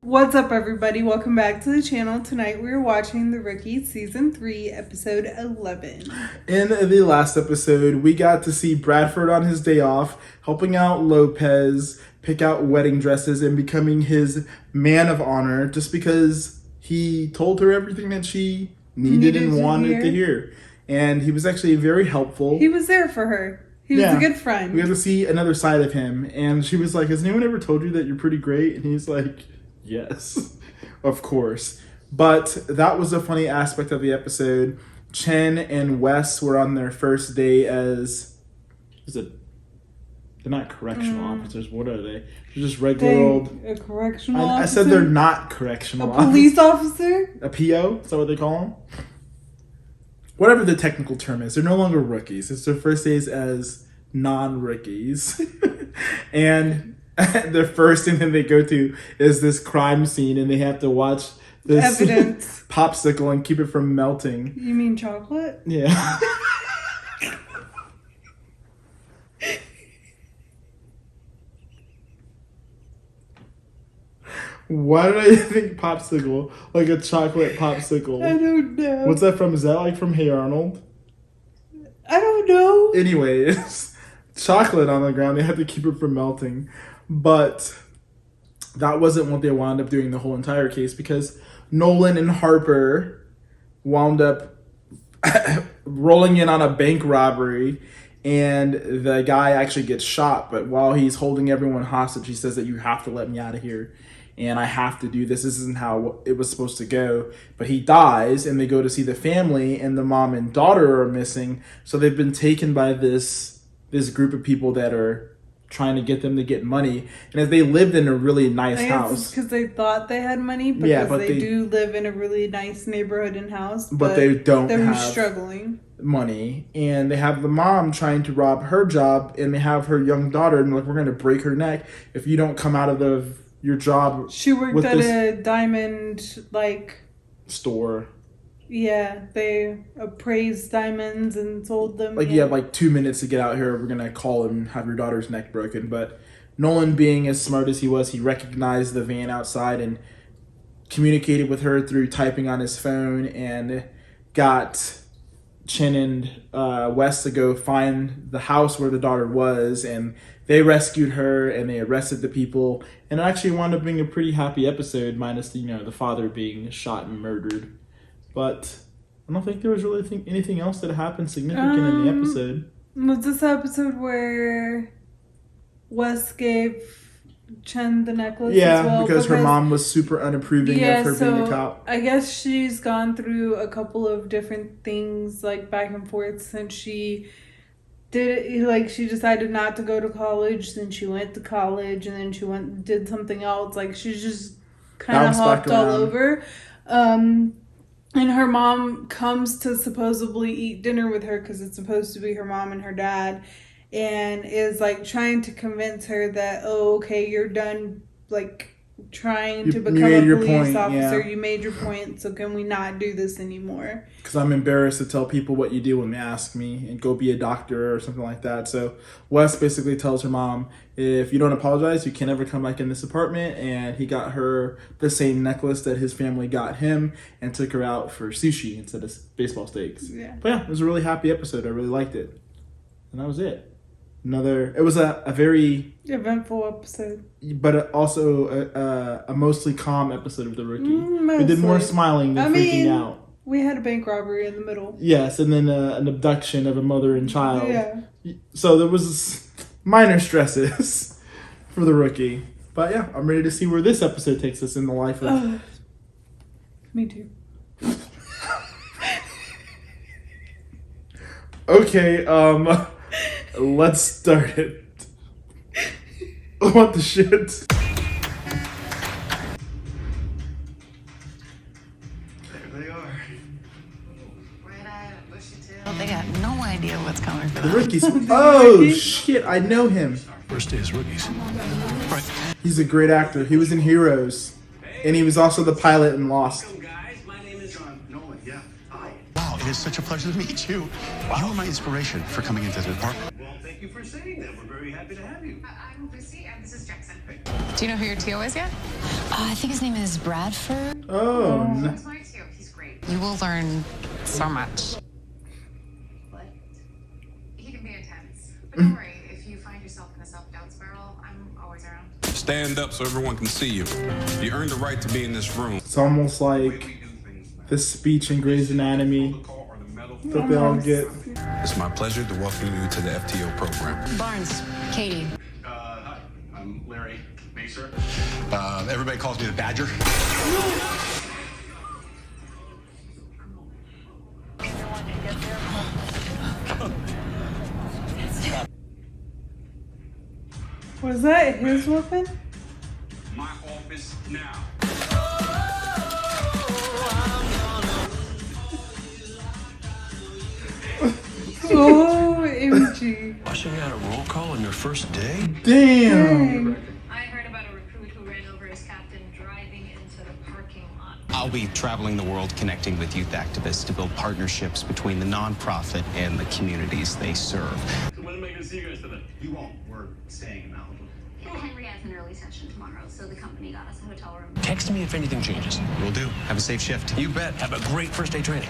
What's up, everybody? Welcome back to the channel. Tonight we're watching The Rookie Season 3, Episode 11. In the last episode, we got to see Bradford on his day off, helping out Lopez pick out wedding dresses and becoming his man of honor just because he told her everything that she needed and wanted to hear. And he was actually very helpful. He was there for her. He was a good friend. We got to see another side of him. And she was like, has anyone ever told you that you're pretty great? And he's like, yes, of course. But that was a funny aspect of the episode. Chen and Wes were on their first day as... They're not correctional officers. What are they? They're just regular old... A correctional officer? I said they're not correctional officers. A police officer? A PO? Is that what they call them? Whatever the technical term is. They're no longer rookies. It's their first days as non-rookies. And the first thing that they go to is this crime scene, and they have to watch this evidence popsicle and keep it from melting. You mean chocolate? Yeah. Why did I think popsicle? Like a chocolate popsicle. I don't know. What's that from? Is that like from Hey Arnold? I don't know. Anyways, chocolate on the ground. They had to keep it from melting. But that wasn't what they wound up doing the whole entire case, because Nolan and Harper wound up rolling in on a bank robbery, and the guy actually gets shot. But while he's holding everyone hostage, he says that you have to let me out of here. And I have to do this. This isn't how it was supposed to go. But he dies, and they go to see the family, and the mom and daughter are missing. So they've been taken by this group of people that are trying to get them to get money. And if they lived in a really nice house. Because they thought they had money, because they do live in a really nice neighborhood and house. But they don't have struggling money. And they have the mom trying to rob her job, and they have her young daughter, and like, we're going to break her neck if you don't come out of your job. She worked at a diamond store. Yeah, they appraised diamonds and sold them. You have 2 minutes to get out here. We're gonna call and have your daughter's neck broken. But Nolan, being as smart as he was, he recognized the van outside and communicated with her through typing on his phone, and got Chen and Wes to go find the house where the daughter was, and they rescued her and they arrested the people, and it actually wound up being a pretty happy episode, minus the father being shot and murdered. But I don't think there was really anything else that happened significant in the episode. Was this the episode where Wes gave Chen the necklace as well? Because her mom was super unapproving of her being a cop. I guess she's gone through a couple of different things, back and forth, since she did she decided not to go to college, then she went to college, and then she did something else. She's just kind of hopped all over. And her mom comes to supposedly eat dinner with her, because it's supposed to be her mom and her dad, and is trying to convince her that, you're done trying to become a police officer. You made your point, so can we not do this anymore? Because I'm embarrassed to tell people what you do when they ask me, and go be a doctor or something like that. So Wes basically tells her mom, if you don't apologize, you can never come back in this apartment. And he got her the same necklace that his family got him, and took her out for sushi instead of baseball stakes. Yeah. But it was a really happy episode. I really liked it. And that was it. It was a very eventful episode, but also a mostly calm episode of The Rookie. We did more smiling than freaking out. We had a bank robbery in the middle. Yes, and then an abduction of a mother and child. Yeah. So there was minor stresses for The Rookie. But yeah, I'm ready to see where this episode takes us in the life of... Me too. Okay, let's start it. What the shit? There they are. Red-eyed, bushy-tailed. They got no idea what's coming for them. The Rookies. Oh, shit, I know him. First day as rookies. Right. He's a great actor. He was in Heroes. And he was also the pilot in Lost. Welcome, guys. My name is Nolan. Yeah. Hi. Wow, it is such a pleasure to meet you. Wow. You were my inspiration for coming into the department. Well, thank Thank you for saying that. We're very happy to have you. I'm Lucy, and this is Jackson. Do you know who your TO is yet? I think his name is Bradford. Oh, no. He's my too. He's great. You will learn so much. But he can be intense. But don't worry, if you find yourself in a self-doubt spiral, I'm always around. Stand up so everyone can see you. You earned the right to be in this room. It's almost like the speech in Grey's Anatomy that they all get. It's my pleasure to welcome you to the FTO program. Barnes, Katie. Hi, I'm Larry Macer. Everybody calls me the Badger. Was that his weapon? My office now. Oh, MG. Washing out a roll call on your first day? Damn. I heard about a recruit who ran over his captain driving into the parking lot. I'll be traveling the world connecting with youth activists to build partnerships between the nonprofit and the communities they serve. So when am I going to see you guys today? You won't. We're staying in Malibu. Henry has an early session tomorrow, so the company got us a hotel room. Text me if anything changes. Will do. Have a safe shift. You bet. Have a great first day training.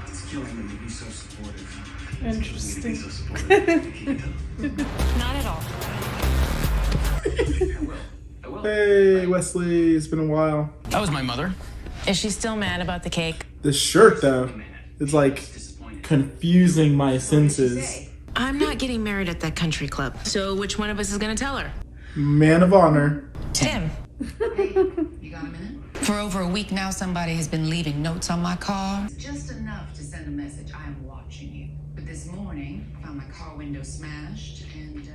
It's killing me to be so supportive. Interesting. So supportive. Not at all. I will. Hey, Wesley, it's been a while. That was my mother. Is she still mad about the cake? The shirt, though, it's like confusing my senses. I'm not getting married at that country club. So which one of us is gonna tell her? Man of honor. Tim. Hey, you got a minute? For over a week now, somebody has been leaving notes on my car. Just enough to send a message. I am watching you. But this morning, I found my car window smashed, and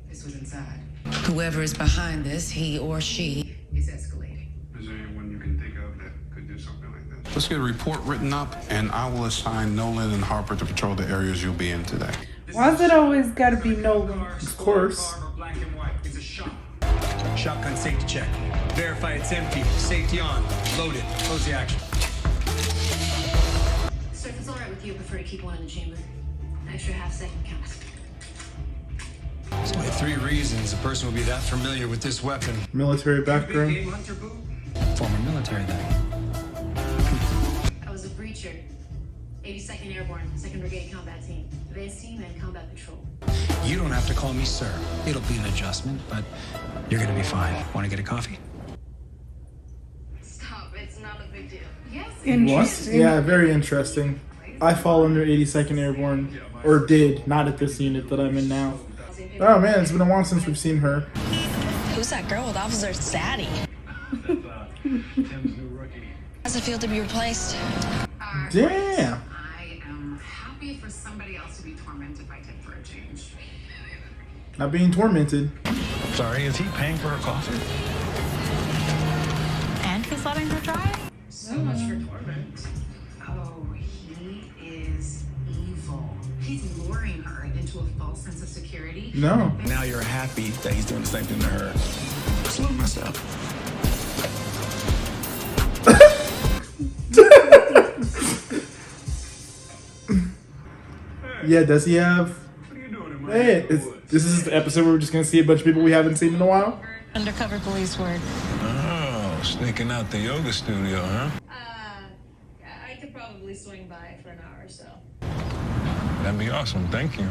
this was inside. Whoever is behind this, he or she, It's escalating. Is there anyone you can think of that could do something like that? Let's get a report written up, and I will assign Nolan and Harper to patrol the areas you'll be in today. Why's it always gotta be Nolan? Of course. Black and white. It's a shot. Shotgun safety check. Verify it's empty. Safety on. Loaded. Close the action. So if it's all right with you, I prefer to keep one in the chamber. An extra half-second count. There's only 3 reasons a person would be that familiar with this weapon. Military background. Hunter Boo? Former military then. I was a breacher. 82nd Airborne, 2nd Brigade Combat Team. Advanced Team and Combat Patrol. You don't have to call me sir. It'll be an adjustment, but you're gonna be fine. Want to get a coffee? Stop, it's not a big deal. Yes. What? Interesting. Yeah, very interesting. I fall under 82nd Airborne, or did, not at this unit that I'm in now. Oh man, it's been a while since we've seen her. Who's that girl with Officer Sadie? Tim's new rookie. How's it feel to be replaced? Damn. I am happy for somebody else to be tormented by Ted for a change. Not being tormented. Sorry, is he paying for her coffee? And he's letting her drive? So much for torment. Oh, he is evil. He's luring her into a false sense of security. No. Now you're happy that he's doing the same thing to her. It's a little messed up. Yeah, does he have... What are you doing in my Hey, this is the episode where we're just gonna see a bunch of people we haven't seen in a while? Undercover police work. Oh, sneaking out the yoga studio, huh? I could probably swing by for an hour or so. That'd be awesome. Thank you.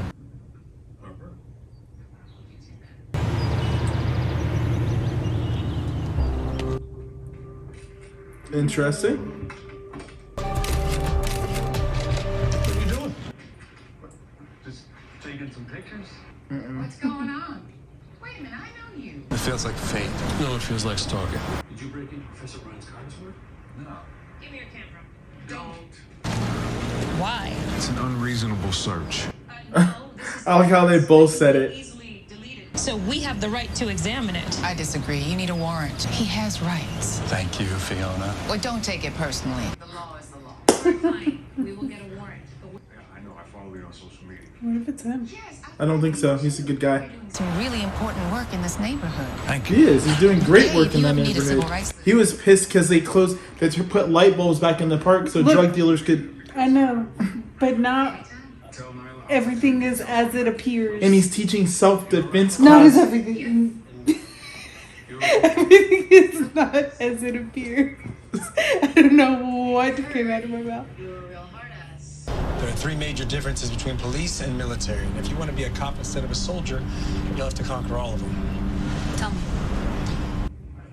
Interesting. What are you doing? Just taking some pictures? What's going on? Wait a minute, I know you. It feels like fate. No, it feels like stalking. Did you break into Professor Ryan's cards work? No. Give me your camera. Don't. Why? It's an unreasonable search. I like how they both said it. Easily deleted. So we have the right to examine it. I disagree. You need a warrant. He has rights. Thank you, Fiona. Well, don't take it personally. The law is the law. Fine, we will get a warrant. But Yeah, I know. I follow you on social media. What if it's him? Yes, I don't think so. He's a good guy. Some really important work in this neighborhood. Thank He is. He's doing great Hey, work if in you that ever need a civil neighborhood. rights- He was pissed because they put light bulbs back in the park so Look. drug dealers could... I know, but not. Tell Nyla everything is as it appears. And he's teaching self-defense Not as class. everything. Everything is not as it appears. I don't know what came out of my mouth. You were a real hard ass. There are three major differences between police and military. And if you want to be a cop instead of a soldier, you'll have to conquer all of them. Tell me.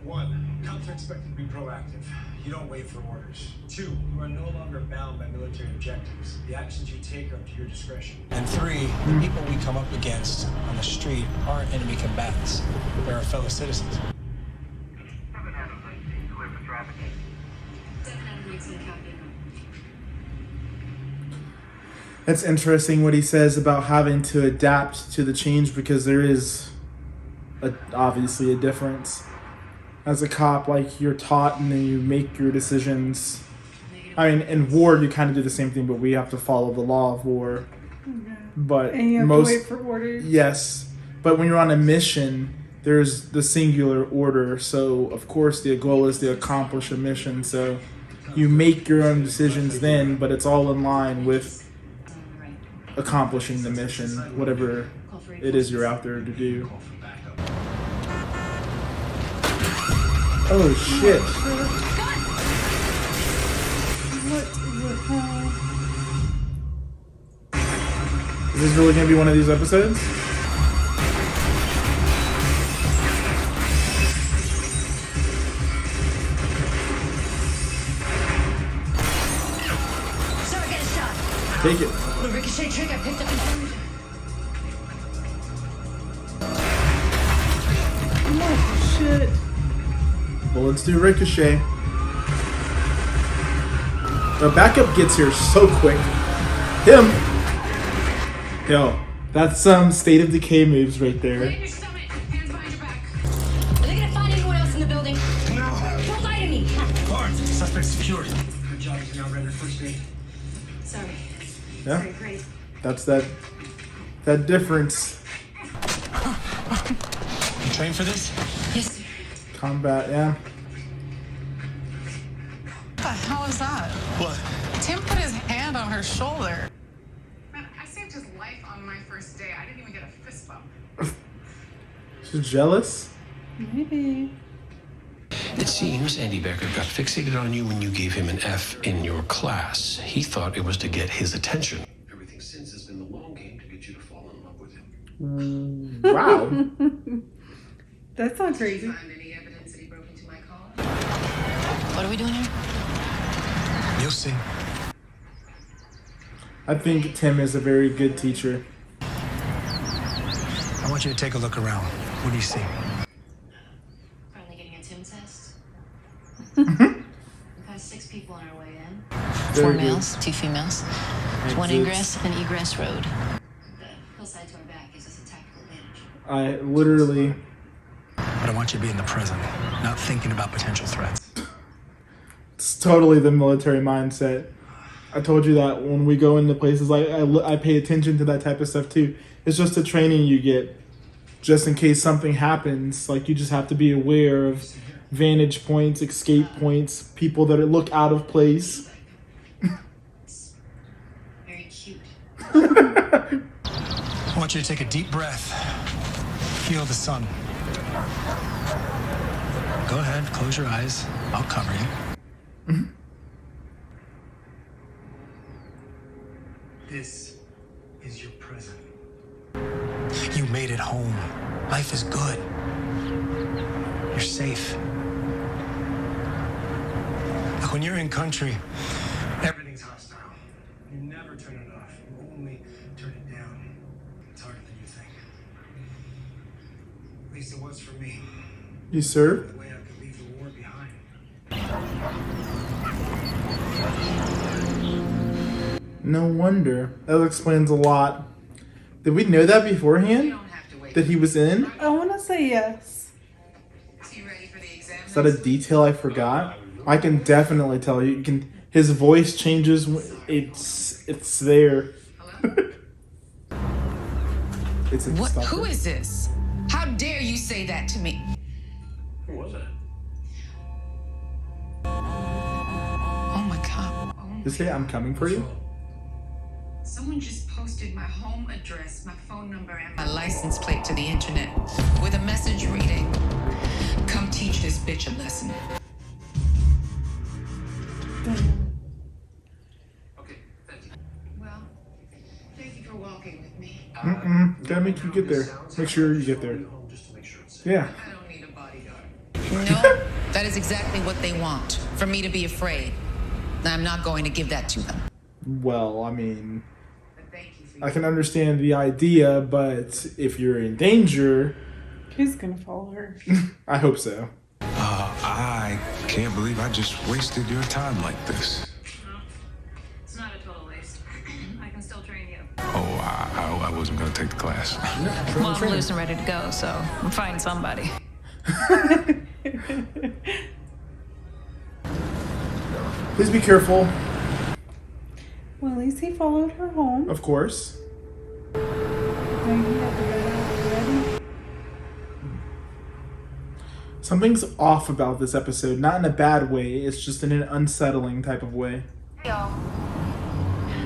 1, cops are expected to be proactive. You don't wait for orders. 2, you are no longer bound by military objectives. The actions you take are up to your discretion. And 3, the people we come up against on the street aren't enemy combatants. They're our fellow citizens. 7 out of 19 copy. That's interesting what he says about having to adapt to the change, because there is obviously a difference. As a cop, like, you're taught and then you make your decisions. I mean, in war, you kind of do the same thing, but we have to follow the law of war. But And you have to wait for orders. Yes, but when you're on a mission, there's the singular order. So, of course, the goal is to accomplish a mission. So, you make your own decisions then, but it's all in line with accomplishing the mission, whatever it is you're out there to do. Oh shit. What the hell? Is this really gonna be one of these episodes? Sir, get a shot. Take it. The ricochet trick I picked up in Florida. Oh shit. Bullets do ricochet. The backup gets here so quick. Him. Yo, that's some State of Decay moves right there. Lay in your stomach. Hands behind your back. Are they gonna find anyone else in the building? No! Don't lie to me. Guards, suspect secured. Good job, you now rendered first aid. Sorry. Yeah, Sorry, great. that's that difference. You trained for this? Yes, sir. Combat, yeah. What the hell is that? What? Tim put his hand on her shoulder. Man, I saved his life on my first day. I didn't even get a fist bump. She's jealous. Maybe. It seems Andy Becker got fixated on you when you gave him an F in your class. He thought it was to get his attention. Everything since has been the long game to get you to fall in love with him. Wow. That's not crazy. Find any evidence that he broke into my car? What are we doing here? You'll see. I think Tim is a very good teacher. I want you to take a look around. What do you see? Finally getting a Tim test. We've got 6 people on our way in. 4 Very good. males, 2 females. 1 Exits. ingress and egress road. The hillside to our back gives us a tactical advantage. I literally... But I want you to be in the present, not thinking about potential threats. It's totally the military mindset. I told you that when we go into places, like I pay attention to that type of stuff too. It's just the training you get, just in case something happens. Like, you just have to be aware of vantage points, escape points, people that look out of place. Very cute. I want you to take a deep breath. Feel the sun. Go ahead, close your eyes. I'll cover you. This is your present. You made it home. Life is good. You're safe. Look, when you're in country, everything's hostile. You never turn it off. You only turn it down. It's harder than you think. At least it was for me. You serve? The way I could leave the war behind. No wonder. That explains a lot. Did we know that You beforehand? don't have to wait. That he was in? I want to say yes. You ready for the exam? Is that a detail I forgot? I can definitely tell you. You can. His voice changes. It's there. It's a What? stalker. Who is this? How dare you say that to me? Who was it? Oh my God. Just say I'm coming for you. Someone just posted my home address, my phone number, and My license plate to the internet with a message reading, "Come teach this bitch a lesson." Okay, thank you. Well, thank you for walking with me. Gotta make you get there. Make sure you get there. Just to make sure it's safe. Yeah. I don't need a bodyguard. No, that is exactly what they want, for me to be afraid. I'm not going to give that to them. Well, I mean, But thank you for I can understand the idea, but if you're in danger, He's gonna follow her. I hope so. I can't believe I just wasted your time like this. It's not a total waste. I can still train you. Oh, I wasn't gonna take the class. Well, I'm loose and ready to go, so I'm finding somebody. Please be careful, Well, at least he followed her home. of course. Now you have to get out already. Something's off about this episode, not in a bad way, it's just in an unsettling type of way. Yo.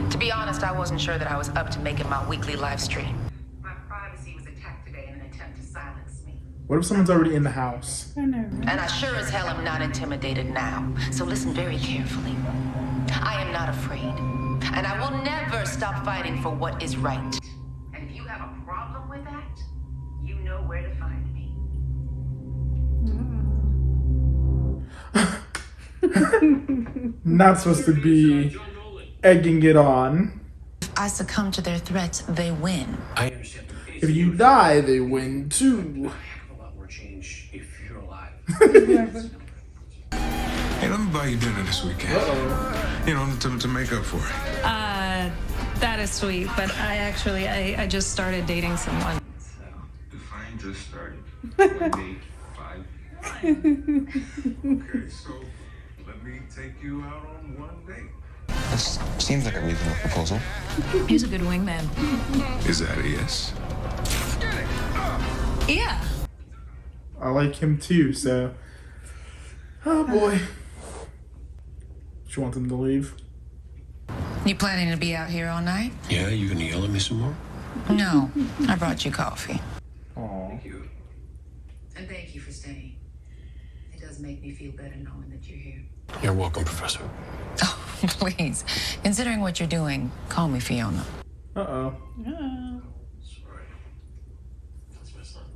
To be honest, I wasn't sure that I was up to making my weekly live stream. my privacy was attacked today in an attempt to silence me. What if someone's already in the house? I know. And I sure as hell am not intimidated now. So listen very carefully. I am not afraid. And I will never stop fighting for what is right. And if you have a problem with that, you know where to find me. Not supposed to be egging it on. If I succumb to their threats, they win. I understand. If you die, they win too. A lot more change if you're alive. Hey, let me buy you dinner this weekend. You know, to make up for it. That is sweet, but I just started dating someone. Define just started. 1 date, 5. Okay, so let me take you out on 1 date. This seems like a reasonable proposal. He's a good wingman. Is that a yes? Yeah. I like him too, so. Oh boy. She wants him to leave. You planning to be out here all night? Yeah, you gonna yell at me some more? No, I brought you coffee. Aw. Thank you. And thank you for staying. It does make me feel better knowing that you're here. You're welcome, Professor. Oh, please. Considering what you're doing, call me Fionna. Uh-oh. Sorry. That's messed up.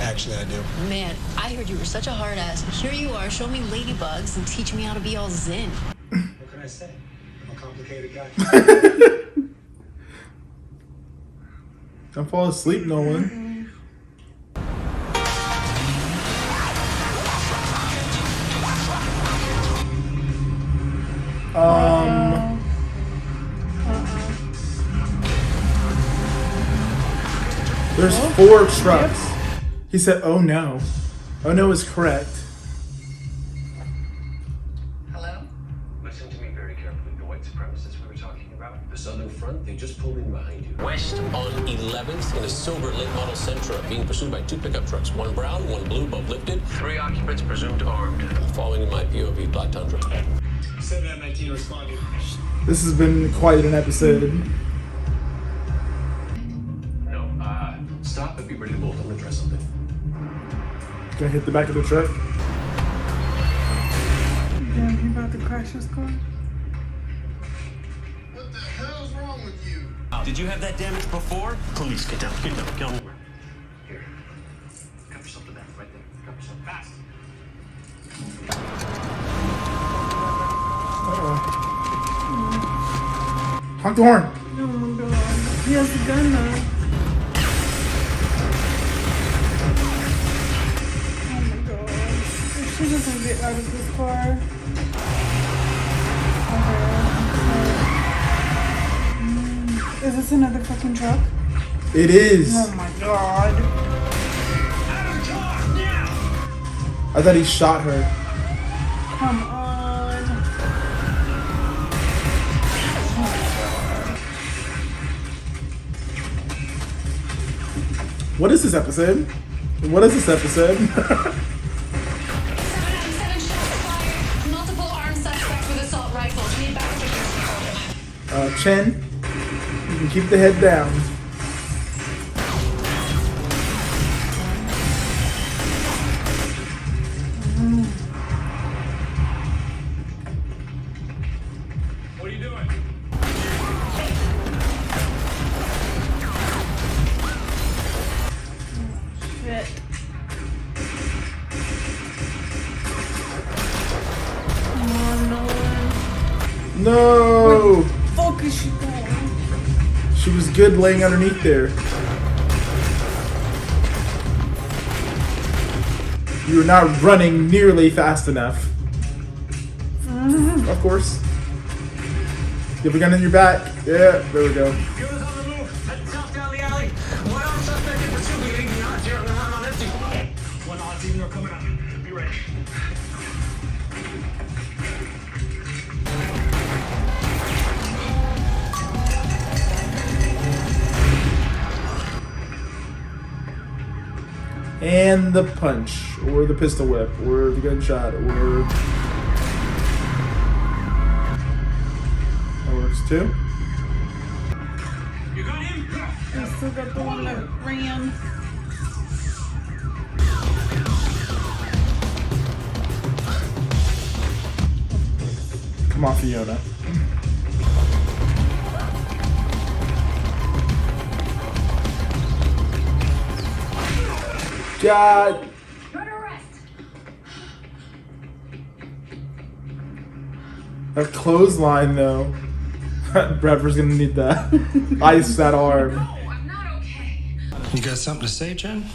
Actually, I do. Man, I heard you were such a hard ass. Here you are, showing me ladybugs and teaching me how to be all zen. What can I say? I'm a complicated guy. Don't fall asleep, Nolan. There's 4 trucks. He said, oh no. Oh no is correct. Hello? Listen to me very carefully. The white supremacists we were talking about, the Southern Front, they just pulled in behind you. West on 11th in a silver late model Sentra, being pursued by 2 pickup trucks. 1 brown, 1 blue, both lifted. 3 occupants presumed armed. Following in my POV, Black Tundra. 719 responding. This has been quite an episode. No, stop and be ready to bolt. I'm gonna try something. Gonna hit the back of the truck. Damn, he about to crash his car. What the hell's wrong with you? Did you have that damage before? Police, get down, get down. Here. Cut yourself to that, right there. Cut yourself fast. Honk the horn. Oh my god. He has a gun now. Oh my god. If she doesn't get out of this car. Okay. Is this another fucking truck? It is. Oh my god. I thought he shot her. Come on. What is this episode? What is this episode? 7 shots fired. Multiple armed suspects with assault rifles. Need backup. Chen. And keep the head down. What are you doing? Shit. Come on, Nolan. No! Where the fuck is she going? She was good laying underneath there. You're not running nearly fast enough. Of course. You have a gun in your back. Yeah, there we go. Fiona's on the move. Head south down the alley. One armed suspect in pursuit. We leave the odds here and the run on empty. One odds even are coming up. Be ready. And the punch, or the pistol whip, or the gunshot, or... That works too. You got him? I still got the one that ran. Come on, Fionna. God. A clothesline, though. Bradford's gonna need that. Ice that arm. You got something to say, Chen?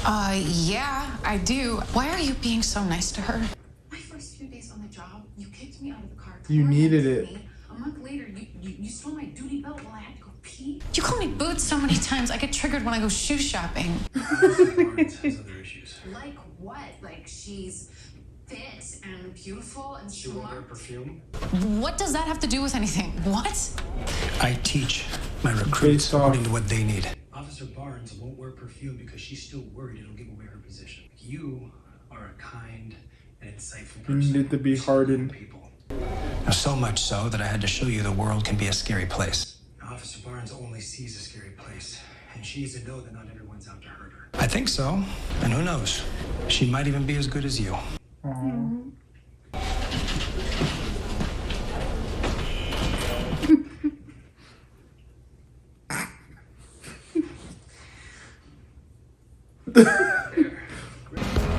Yeah, I do. Why are you being so nice to her? My first few days on the job, you kicked me out of the car. You tore needed next to it. me. A month later, you stole my duty belt while I had to go pee. You call me boots so many times, I get triggered when I go shoe shopping. Like what? Like she's fit and beautiful and She won't wear smart. perfume. What does that have to do with anything? What? I teach my recruits according to what they need. Officer Barnes won't wear perfume because she's still worried it'll give away her position. You are a kind and insightful You person. needed to be hardened. Now, so much so that I had to show you the world can be a scary place. Now, Officer Barnes only sees a scary place, and she needs to know that not everyone's out to hurt her. I think so, and who knows? She might even be as good as you.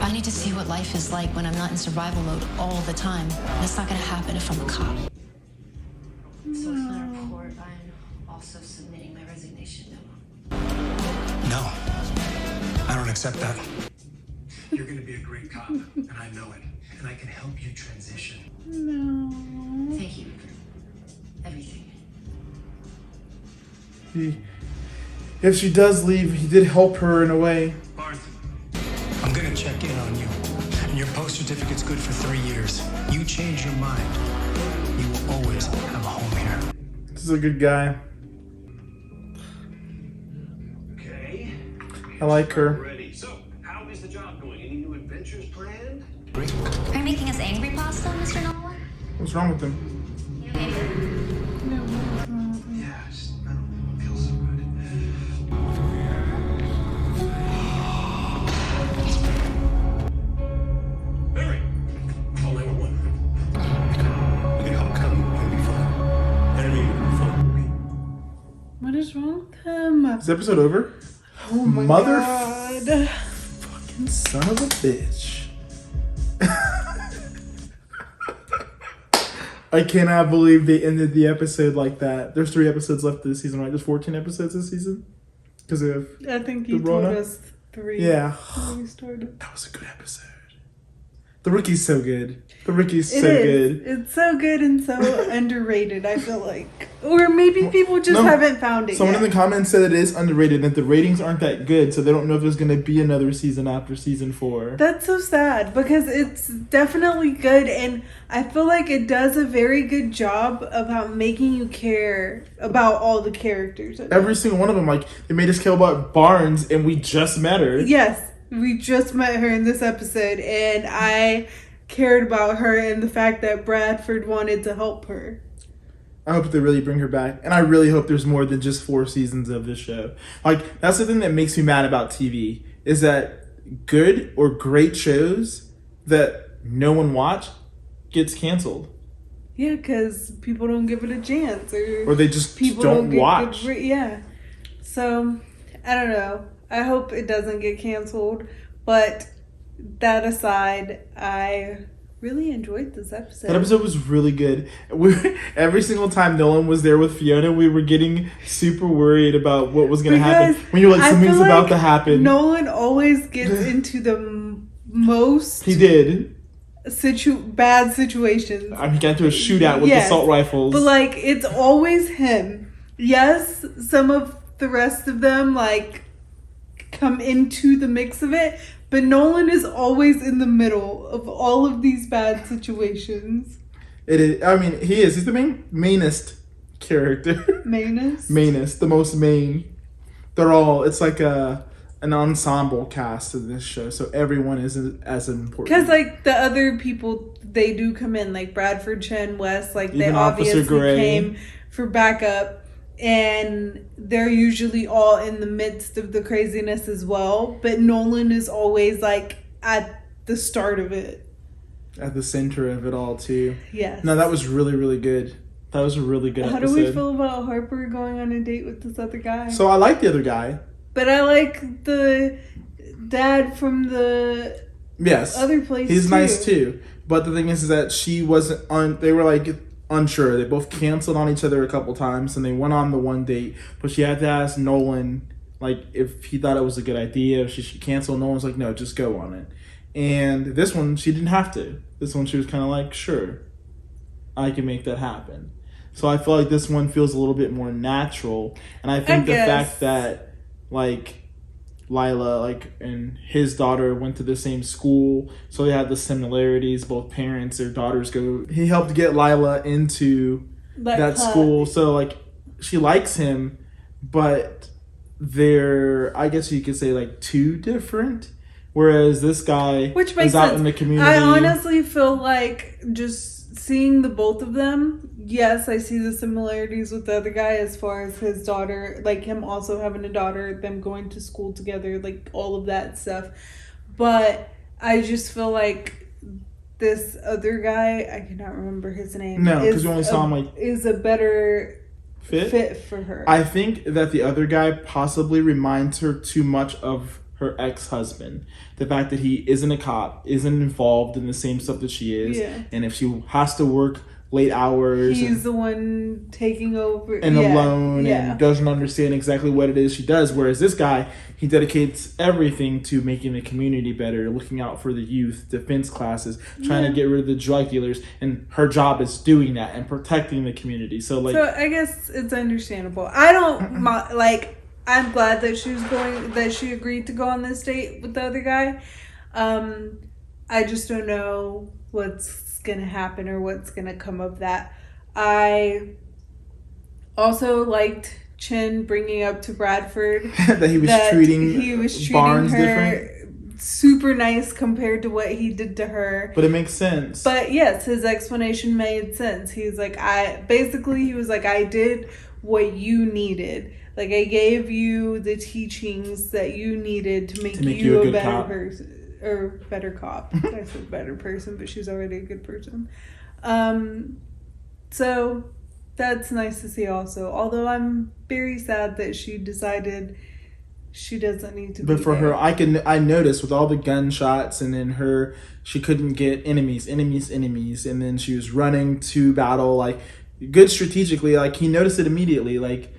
I need to see what life is like when I'm not in survival mode all the time. That's not gonna happen if I'm a cop. So with my report, I'm also submitting my resignation memo. No, I don't accept that. You're gonna be a great cop, and I know it. And I can help you transition. No. Thank you for everything. If she does leave, he did help her in a way. Barnes, I'm gonna check in on you. And your post certificate's good for 3 years. You change your mind, you will always have a home here. This is a good guy. Okay. I like her. Ready. So, how is the job going? Any new adventures planned? Are you making us angry pasta, Mr. Nolan? What's wrong with him? Yeah, just, I don't know, it feels so good. Barry! Call 911. We can help come. It'll be fun. Enemy phone. What is wrong with him? Is the episode over? Oh my god. Fucking son of a bitch. I cannot believe they ended the episode like that. There's 3 episodes left this season, right? There's 14 episodes this season? Because of I think the you told Rona? us 3. Yeah. When we started. That was a good episode. The Rookie's so good. The Rookie's It so is. good. It's so good and so underrated, I feel like. Or maybe people just haven't found it Someone yet. in the comments said it is underrated and that the ratings aren't that good, so they don't know if there's going to be another season after season 4. That's so sad because it's definitely good and I feel like it does a very good job about making you care about all the characters. Every single one of them, like, they made us care about Barnes and we just met her. Yes, we just met her in this episode and I cared about her and the fact that Bradford wanted to help her. I hope they really bring her back. And I really hope there's more than just 4 seasons of this show. Like, that's the thing that makes me mad about TV, is that good or great shows that no one watch gets canceled. Yeah, because people don't give it a chance. Or they just don't watch. Yeah. So, I don't know. I hope it doesn't get canceled. But that aside, I really enjoyed this episode. That episode was really good. Every single time Nolan was there with Fionna, we were getting super worried about what was going to happen. When you're like, something's about to happen. Nolan always gets into the most... He did. Bad situations. I mean, he got into a shootout with assault rifles. But, like, it's always him. Yes, some of the rest of them, like, come into the mix of it. But Nolan is always in the middle of all of these bad situations. It is. I mean, he is. He's the mainest character. Mainest? Mainest. The most main. They're all... It's like an ensemble cast of this show. So everyone is as important. Because, like, the other people, they do come in. Like, Bradford, Chen, West. Like, they Even obviously Officer Gray came for backup. And they're usually all in the midst of the craziness as well. But Nolan is always, like, at the start of it. At the center of it all, too. Yes. No, that was really, really good. That was a really good episode. How do we feel about Harper going on a date with this other guy? So I like the other guy. But I like the dad from the other place, he's nice, too. But the thing is that she wasn't they were, like... unsure. They both canceled on each other a couple times, and they went on the one date. But she had to ask Nolan, like, if he thought it was a good idea, if she should cancel. Nolan's like, no, just go on it. And this one, she didn't have to. This one, she was kind of like, sure, I can make that happen. So I feel like this one feels a little bit more natural. And I think the fact that, like, Lila, like, and his daughter went to the same school, so they had the similarities. Both parents, their daughters go. He helped get Lila into that school, so, like, she likes him, but they're, I guess you could say, like, too different. Whereas this guy is out in the community. I honestly feel like just seeing the both of them, yes, I see the similarities with the other guy as far as his daughter, like him also having a daughter, them going to school together, like all of that stuff. But I just feel like this other guy, I cannot remember his name. No, because you only saw him like... Is a better fit for her. I think that the other guy possibly reminds her too much of her ex-husband. The fact that he isn't a cop, isn't involved in the same stuff that she is. Yeah. And if she has to work late hours... He's the one taking over. And alone and doesn't understand exactly what it is she does. Whereas this guy, he dedicates everything to making the community better, looking out for the youth, defense classes, trying to get rid of the drug dealers. And her job is doing that and protecting the community. So, like... So, I guess it's understandable. I don't... like... I'm glad that she agreed to go on this date with the other guy. I just don't know what's gonna happen or what's gonna come of that. I also liked Chen bringing up to Bradford that he was treating Barnes her different. Super nice compared to what he did to her. But it makes sense. But yes, his explanation made sense. He was like, I did what you needed. Like, I gave you the teachings that you needed to make you a better person. Or better cop. I said better person, but she's already a good person. So, that's nice to see also. Although I'm very sad that she decided she doesn't need to be But for there. her, I noticed with all the gunshots and then she couldn't get enemies. And then she was running to battle, like, good strategically. Like, he noticed it immediately. Like,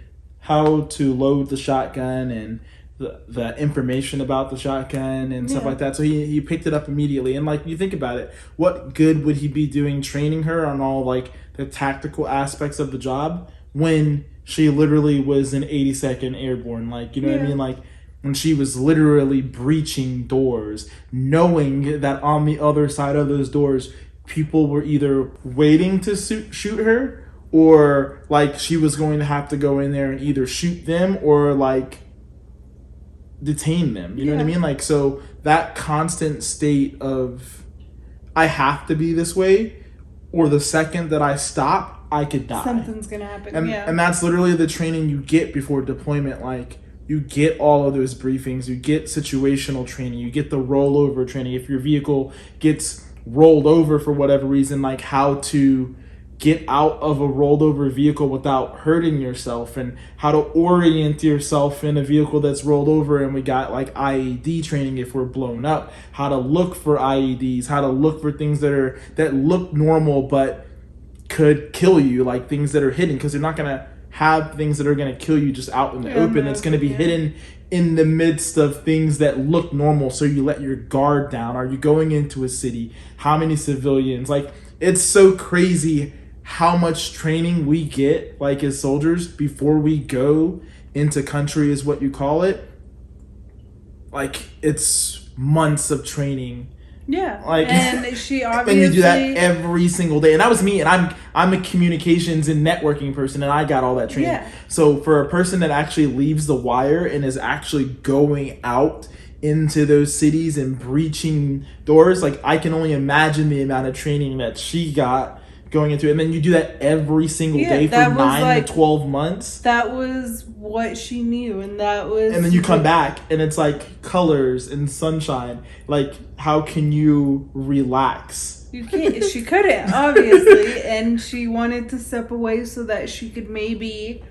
how to load the shotgun and the information about the shotgun and stuff like that. So he picked it up immediately. And, like, you think about it, what good would he be doing training her on all, like, the tactical aspects of the job when she literally was in 82nd Airborne? Like, you know what I mean? Like, when she was literally breaching doors, knowing that on the other side of those doors, people were either waiting to shoot her, or, like, she was going to have to go in there and either shoot them or, like, detain them. You know what I mean? Like, so that constant state of, I have to be this way, or the second that I stop, I could die. Something's gonna happen. And that's literally the training you get before deployment. Like, you get all of those briefings, you get situational training, you get the rollover training. If your vehicle gets rolled over for whatever reason, like how to get out of a rolled over vehicle without hurting yourself, and how to orient yourself in a vehicle that's rolled over. And we got like IED training if we're blown up, how to look for IEDs, how to look for things that look normal but could kill you, like things that are hidden, because they're not gonna have things that are gonna kill you just out in the open. It's gonna be hidden in the midst of things that look normal. So you let your guard down. Are you going into a city? How many civilians? Like, it's so crazy how much training we get, like, as soldiers before we go into country, is what you call it. Like, it's months of training. Yeah, like, and she obviously, and you do that every single day. And that was me, and I'm a communications and networking person, and I got all that training. Yeah. So for a person that actually leaves the wire and is actually going out into those cities and breaching doors, like, I can only imagine the amount of training that she got going into it. And then you do that every single day for 9 to 12 months. That was what she knew, and that was... And then you come back, and it's like colors and sunshine. Like, how can you relax? You can't. She couldn't, obviously. And she wanted to step away so that she could maybe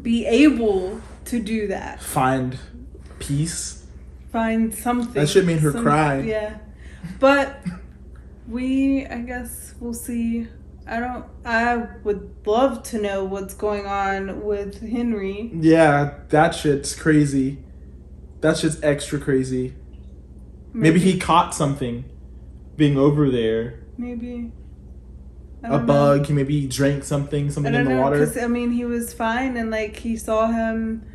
be able to do that. Find peace. Find something. That should mean her cry. Yeah. But... I guess we'll see. I would love to know what's going on with Henry. Yeah, that shit's crazy. That shit's extra crazy. Maybe he caught something being over there. Maybe. A bug. Maybe he drank something in the water. Because, I mean, he was fine, and, like, he saw him,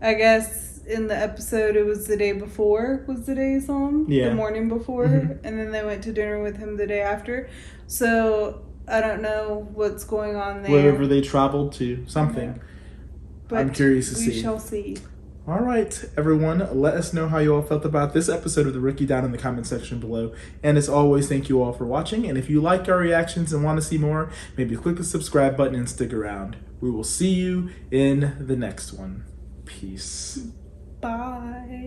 I guess... In the episode, it was the day before, was the day he saw him? Yeah. The morning before. Mm-hmm. And then they went to dinner with him the day after. So, I don't know what's going on there. Wherever they traveled to. Something. Yeah. But I'm curious to see. We shall see. All right, everyone. Let us know how you all felt about this episode of The Rookie down in the comment section below. And as always, thank you all for watching. And if you like our reactions and want to see more, maybe click the subscribe button and stick around. We will see you in the next one. Peace. Bye.